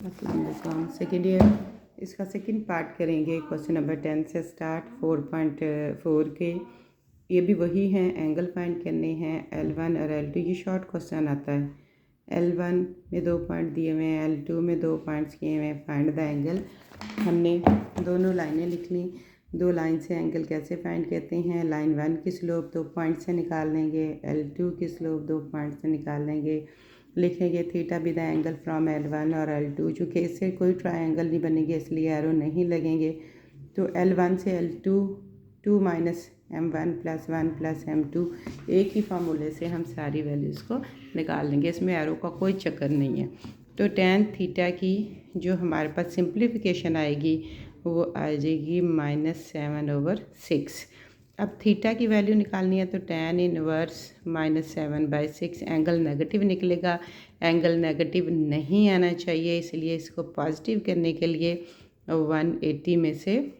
अस्सलाम second year इसका second part करेंगे। क्वेश्चन नंबर 10 से स्टार्ट 4.4 के। ये भी वही हैं, एंगल फाइंड करने हैं L1 और L2। ये शॉर्ट क्वेश्चन आता है। L1 में 2 पॉइंट दिए हुए हैं, L2 में 2 पॉइंट्स किए हुए हैं। Find the angle. हमने दोनों लाइनें लिख ली। दो लाइन से एंगल कैसे फाइंड करते हैं। लाइन 1 की स्लोप 2 पॉइंट से निकाल लेंगे, L2 की स्लोप 2 पॉइंट से निकाल लेंगे। लिखेंगे theta be the angle from L1 और L2। चूँकि इससे कोई ट्रायंगल नहीं बनेगी इसलिए एरो नहीं लगेंगे। तो L1 से L2 2 minus M1 plus 1 plus M2 एक ही फार्मूले से हम सारी वैल्यूज़ को निकाल लेंगे। इसमें एरो का कोई चक्कर नहीं है। तो tan थीटा की जो हमारे पास सिंप्लीफिकेशन आएगी वो आ जाएगी -7/6। अब थीटा की वैल्यू निकालनी है तो tan इनवर्स -7/6 एंगल नेगेटिव निकलेगा। एंगल नेगेटिव नहीं आना चाहिए, इसलिए इसको पॉजिटिव करने के लिए 180 में से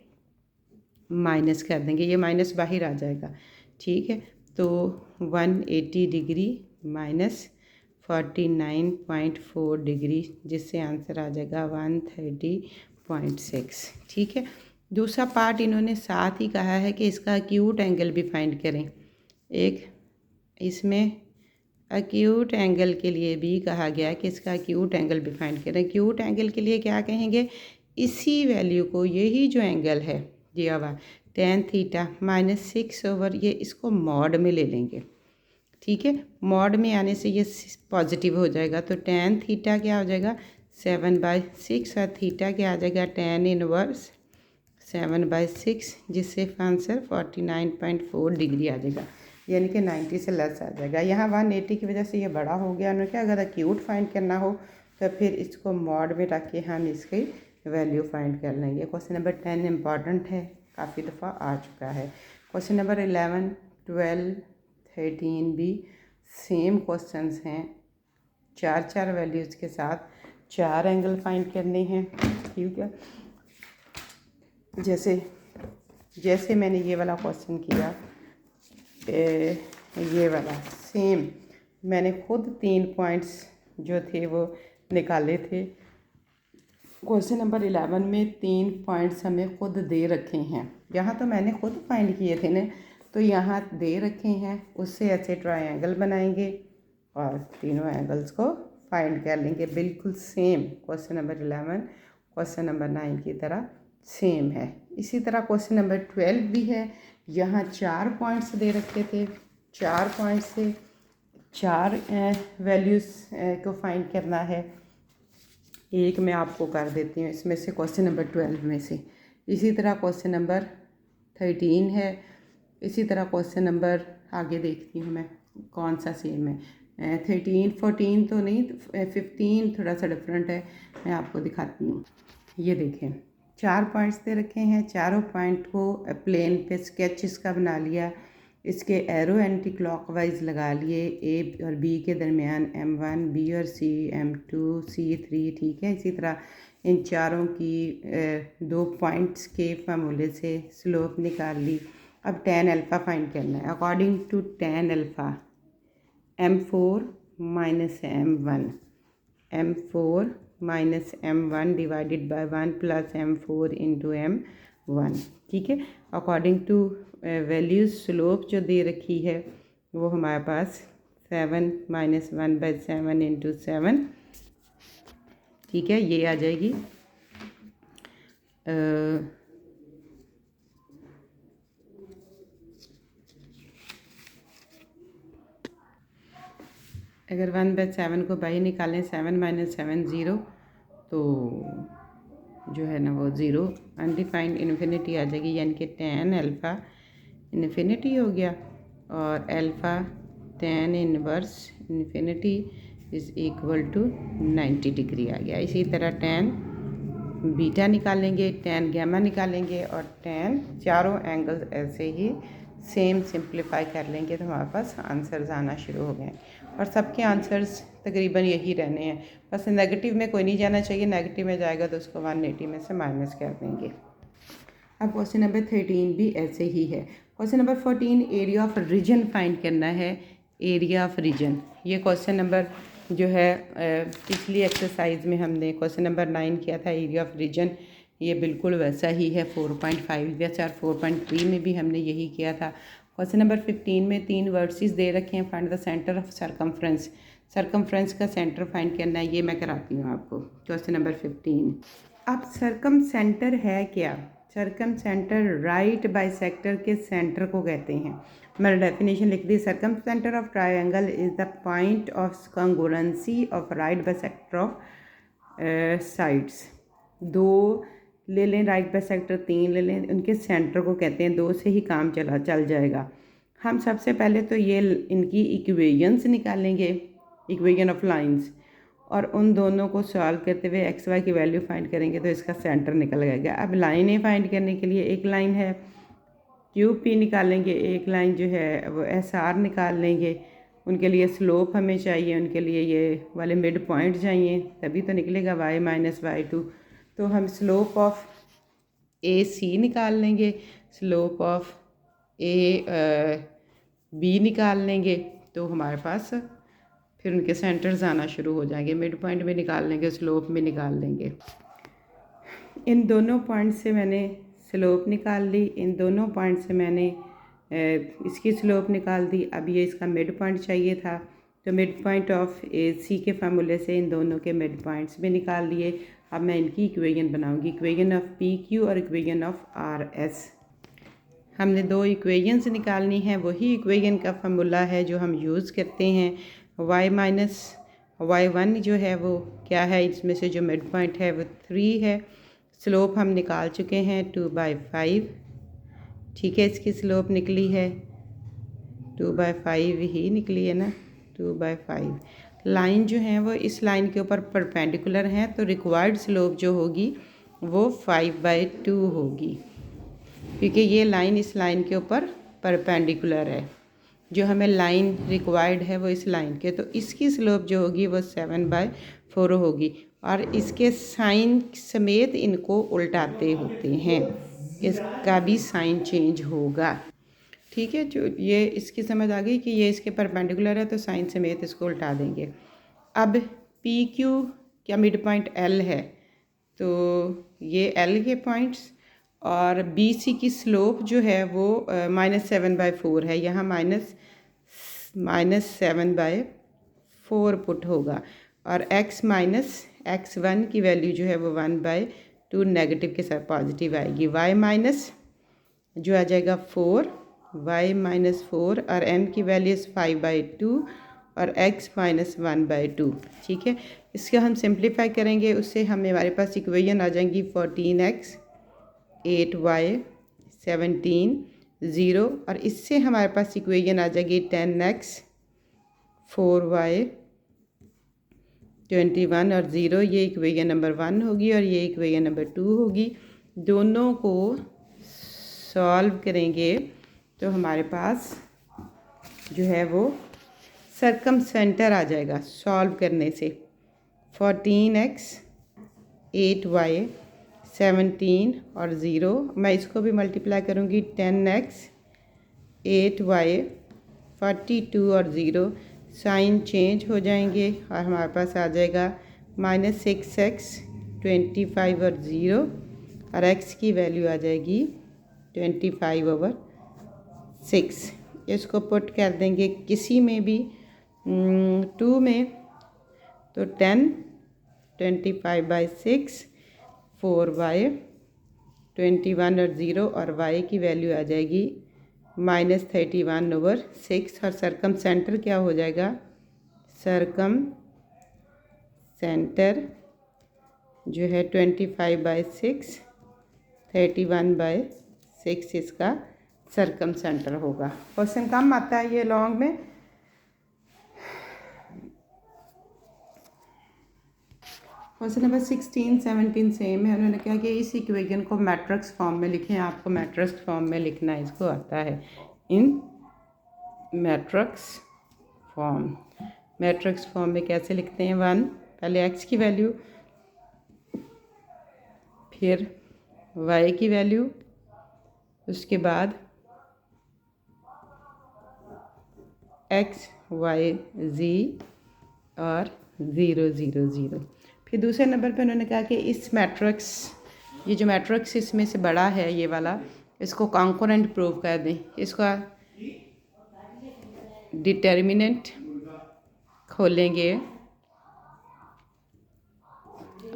माइनस कर देंगे। ये माइनस बाहर आ जाएगा, ठीक है। तो 180 डिग्री माइनस 49.4 डिग्री, जिससे आंसर आ जाएगा 130.6, ठीक है। दूसरा पार्ट इन्होंने साथ ही कहा है कि इसका एक्यूट एंगल भी फाइंड करें। एक इसमें एक्यूट एंगल के लिए भी कहा गया है कि इसका एक्यूट एंगल भी फाइंड करें। एक्यूट एंगल के लिए क्या कहेंगे, इसी वैल्यू को, यही जो एंगल है दिया हुआ tan थीटा -6 ये इसको मॉड में ले लेंगे, ठीक है। मॉड में आने से ये पॉजिटिव हो जाएगा। तो tan थीटा क्या हो जाएगा 7/6 और थीटा क्या आ जाएगा tan इनवर्स 7/6, जिससे आंसर 49.4 डिग्री आ जाएगा, यानी कि 90 से लेस आ जाएगा। यहाँ 180 की वजह से ये बड़ा हो गया। उन्होंने क्या, अगर एक्यूट फाइंड करना हो तो फिर इसको मॉड में रख के हम इसकी वैल्यू फाइंड कर लेंगे। क्वेश्चन नंबर 10 इम्पॉर्टेंट है, काफ़ी दफ़ा आ चुका है। क्वेश्चन नंबर 11, 12, 13 भी सेम क्वेश्चंस हैं। 4 वैल्यूज़ के साथ 4 एंगल फाइंड करने हैं, ठीक है। जैसे मैंने ये वाला क्वेश्चन किया, ये वाला सेम मैंने खुद 3 पॉइंट्स जो थे वो निकाले थे। क्वेश्चन नंबर 11 में 3 पॉइंट्स हमें खुद दे रखे हैं। यहाँ तो मैंने खुद फाइंड किए थे ना, तो यहाँ दे रखे हैं, उससे ऐसे ट्रायंगल बनाएंगे और तीनों एंगल्स को फाइंड कर लेंगे। बिल्कुल same question number 11 question number 9 की तरह सेम है। इसी तरह क्वेश्चन नंबर 12 भी है। यहाँ 4 पॉइंट्स दे रखे थे, 4 पॉइंट से 4 वैल्यूज़ को फाइंड करना है। एक मैं आपको कर देती हूँ इसमें से, क्वेश्चन नंबर 12 में से। इसी तरह क्वेश्चन नंबर 13 है। इसी तरह क्वेश्चन नंबर आगे देखती हूँ मैं कौन सा सेम है। 13, 14 तो नहीं, 15 थोड़ा सा डिफरेंट है, मैं आपको दिखाती हूँ। ये देखें, 4 पॉइंट्स दे रखे हैं। चारों पॉइंट को प्लेन पे स्केच इसका बना लिया। इसके एरो एंटी क्लॉकवाइज लगा लिए। ए और बी के दरमियान M1, बी और सी M2, C3, ठीक है। इसी तरह इन चारों की 2 पॉइंट्स के फार्मूले से स्लोप निकाल ली। अब tan अल्फ़ा फाइंड करना है। According to tan alpha M4 minus M1 divided by 1 plus M4 into M1, ठीक है। अकॉर्डिंग टू वैल्यूज़ स्लोप जो दे रखी है वो हमारे पास 7 - 1/7 इंटू 7, ठीक है। ये आ जाएगी अगर 1/7 को बाहर निकालें, 7 - 7 0, तो जो है ना वो 0, अनडिफाइंड इन्फिनिटी आ जाएगी, यानी कि tan अल्फ़ा इन्फिनिटी हो गया और alpha tan inverse infinity is equal to 90 degree आ गया। इसी तरह tan बीटा निकालेंगे, tan गामा निकालेंगे और tan, चारों एंगल्स ऐसे ही सेम सिंप्लीफाई कर लेंगे तो हमारे पास आंसर्स आना शुरू हो गए। और सबके आंसर्स तकरीबन यही रहने हैं, बस नेगेटिव में कोई नहीं जाना चाहिए। नेगेटिव में जाएगा तो उसको 180 में से माइनस कर देंगे। अब क्वेश्चन नंबर 13 भी ऐसे ही है। Question number 14, area of region find करना है। एरिया ऑफ रीजन, ये क्वेश्चन नंबर जो है पिछली एक्सरसाइज में हमने क्वेश्चन नंबर 9 किया था एरिया ऑफ रीजन, ये बिल्कुल वैसा ही है 4.5 जैसा, और 4.3 में भी हमने यही किया था। क्वेश्चन नंबर 15 में 3 वर्सेस दे रखे हैं, find the centre of circumference. Circumference का सेंटर फाइंड करना है, ये मैं कराती हूँ आपको। Question number 15। अब सरकम सेंटर है क्या? सरकम सेंटर राइट बाइसेक्टर के सेंटर को कहते हैं। मैंने डेफिनेशन लिख दी, circumcentre of triangle is the point of congruency of right bisector of sides. 2 ले लें राइट बाइसेक्टर, 3 ले लें, उनके सेंटर को कहते हैं। 2 से ही काम चल जाएगा। हम सबसे पहले तो ये इनकी इक्वेशंस निकालेंगे, इक्वेशन ऑफ लाइंस, और उन दोनों को सॉल्व करते हुए एक्स वाई की वैल्यू फाइंड करेंगे तो इसका सेंटर निकल जाएगा। अब लाइनें फाइंड करने के लिए एक लाइन है क्यू पी निकालेंगे, एक लाइन जो है वो एस आर निकाल लेंगे। उनके लिए स्लोप हमें चाहिए, उनके लिए ये वाले मिड पॉइंट चाहिए, तभी तो निकलेगा y माइनस y2। तो हम स्लोप ऑफ ए सी निकाल लेंगे, स्लोप ऑफ ए बी निकाल लेंगे, तो हमारे पास फिर उनके सेंटर्स आना शुरू हो जाएंगे। मिड पॉइंट भी निकाल लेंगे, स्लोप भी निकाल लेंगे। इन दोनों पॉइंट से मैंने स्लोप निकाल ली, इन दोनों पॉइंट से मैंने इसकी स्लोप निकाल दी। अब ये इसका मिड पॉइंट चाहिए था, तो मिड पॉइंट ऑफ ए सी के फार्मूले से इन दोनों के मिड पॉइंट्स भी निकाल लिए। अब मैं इनकी इक्वेशन बनाऊंगी, इक्वेशन ऑफ पी क्यू और इक्वेशन ऑफ आर एस। हमने 2 इक्वेशंस निकालनी है, वही इक्वेशन का फार्मूला है जो हम यूज़ करते हैं। y माइनस y1 जो है वो क्या है, इसमें से जो मिड पॉइंट है वो 3 है। स्लोप हम निकाल चुके हैं 2/5, ठीक है, इसकी स्लोप निकली है 2/5 ही निकली है ना, 2/5। लाइन जो है वो इस लाइन के ऊपर परपेंडिकुलर हैं, तो रिक्वायर्ड स्लोप जो होगी वो 5/2 होगी, क्योंकि ये लाइन इस लाइन के ऊपर परपेंडिकुलर है। जो हमें लाइन रिक्वायर्ड है वो इस लाइन के, तो इसकी स्लोप जो होगी वो 7/4 होगी। और इसके साइन समेत इनको उल्टाते होते हैं, इसका भी साइन चेंज होगा, ठीक है। जो ये इसकी समझ आ गई कि ये इसके परपेंडिकुलर है, तो साइन समेत इसको उल्टा देंगे। अब पी क्यू क्या मिड पॉइंट एल है, तो ये एल के पॉइंट्स, और बी सी की स्लोप जो है वो -7/4 है, यहाँ -7/4 पुट होगा। और x माइनस x1 की वैल्यू जो है वो 1/2 नेगेटिव के साथ पॉजिटिव आएगी। y माइनस जो आ जाएगा 4, y माइनस 4, और m की वैल्यू 5/2 और x माइनस 1/2, ठीक है। इसको हम सिंप्लीफाई करेंगे, उससे हमारे पास इक्वेशन आ जाएंगी 14x 8y 17 0, और इससे हमारे पास इक्वेशन आ जाएगी 10x 4y 21 और 0। ये इक्वेशन नंबर 1 होगी और ये इक्वेशन नंबर 2 होगी। दोनों को सॉल्व करेंगे तो हमारे पास जो है वो सरकम सेंटर आ जाएगा सॉल्व करने से। 14x 8y 17 और 0, मैं इसको भी मल्टीप्लाई करूँगी 10x 8y 42 और 0, साइन चेंज हो जाएंगे और हमारे पास आ जाएगा -6x 25 और 0, और x की वैल्यू आ जाएगी 25/6। इसको पुट कर देंगे किसी में भी 2 में, तो 10 25/6 4/21 और 0, और y की वैल्यू आ जाएगी -31/6। और सरकम सेंटर क्या हो जाएगा, सरकम सेंटर जो है 25/6 31/6 इसका सरकम सेंटर होगा। क्वेश्चन कम आता है ये लॉन्ग में। क्वेश्चन नंबर 16 17 सेम है। उन्होंने कहा कि इस इक्वेशन को मैट्रिक्स फॉर्म में लिखें। आपको मैट्रिक्स फॉर्म में लिखना है, इसको आता है इन मैट्रिक्स फॉर्म। मैट्रिक्स फॉर्म में कैसे लिखते हैं, 1 पहले x की वैल्यू, फिर y की वैल्यू, उसके बाद x y z और 0 0 0। फिर दूसरे नंबर पे उन्होंने कहा कि इस मैट्रिक्स, ये जो मैट्रिक्स इसमें से बड़ा है ये वाला, इसको कॉन्कोरेंट प्रूव कर दें। इसका डिटर्मिनेंट खोलेंगे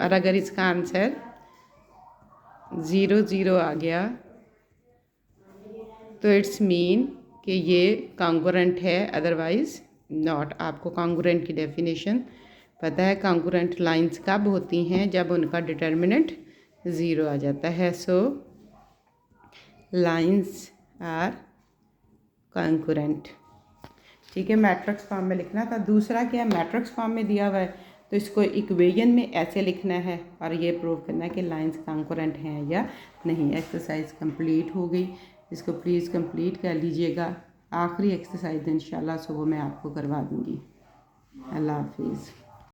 और अगर इसका आंसर 0 0 आ गया तो इट्स मीन कि ये कॉन्ग्रुएंट है, अदरवाइज़ नॉट। आपको कॉन्ग्रुएंट की डेफिनेशन पता है। कॉन्ग्रुएंट लाइंस कब होती हैं? जब उनका डिटर्मिनेंट 0 आ जाता है। सो लाइंस आर कॉन्ग्रुएंट। ठीक है, मैट्रिक्स फॉर्म में लिखना था। दूसरा क्या, मैट्रिक्स फॉर्म में दिया हुआ है तो इसको इक्वेशन में ऐसे लिखना है और ये प्रूव करना है कि लाइंस कॉन्ग्रुएंट हैं या नहीं। एक्सरसाइज कंप्लीट हो गई, इसको प्लीज़ कंप्लीट कर लीजिएगा। आखिरी एक्सरसाइज इंशाल्लाह सुबह मैं आपको करवा दूँगी। अल्लाह हाफिज़।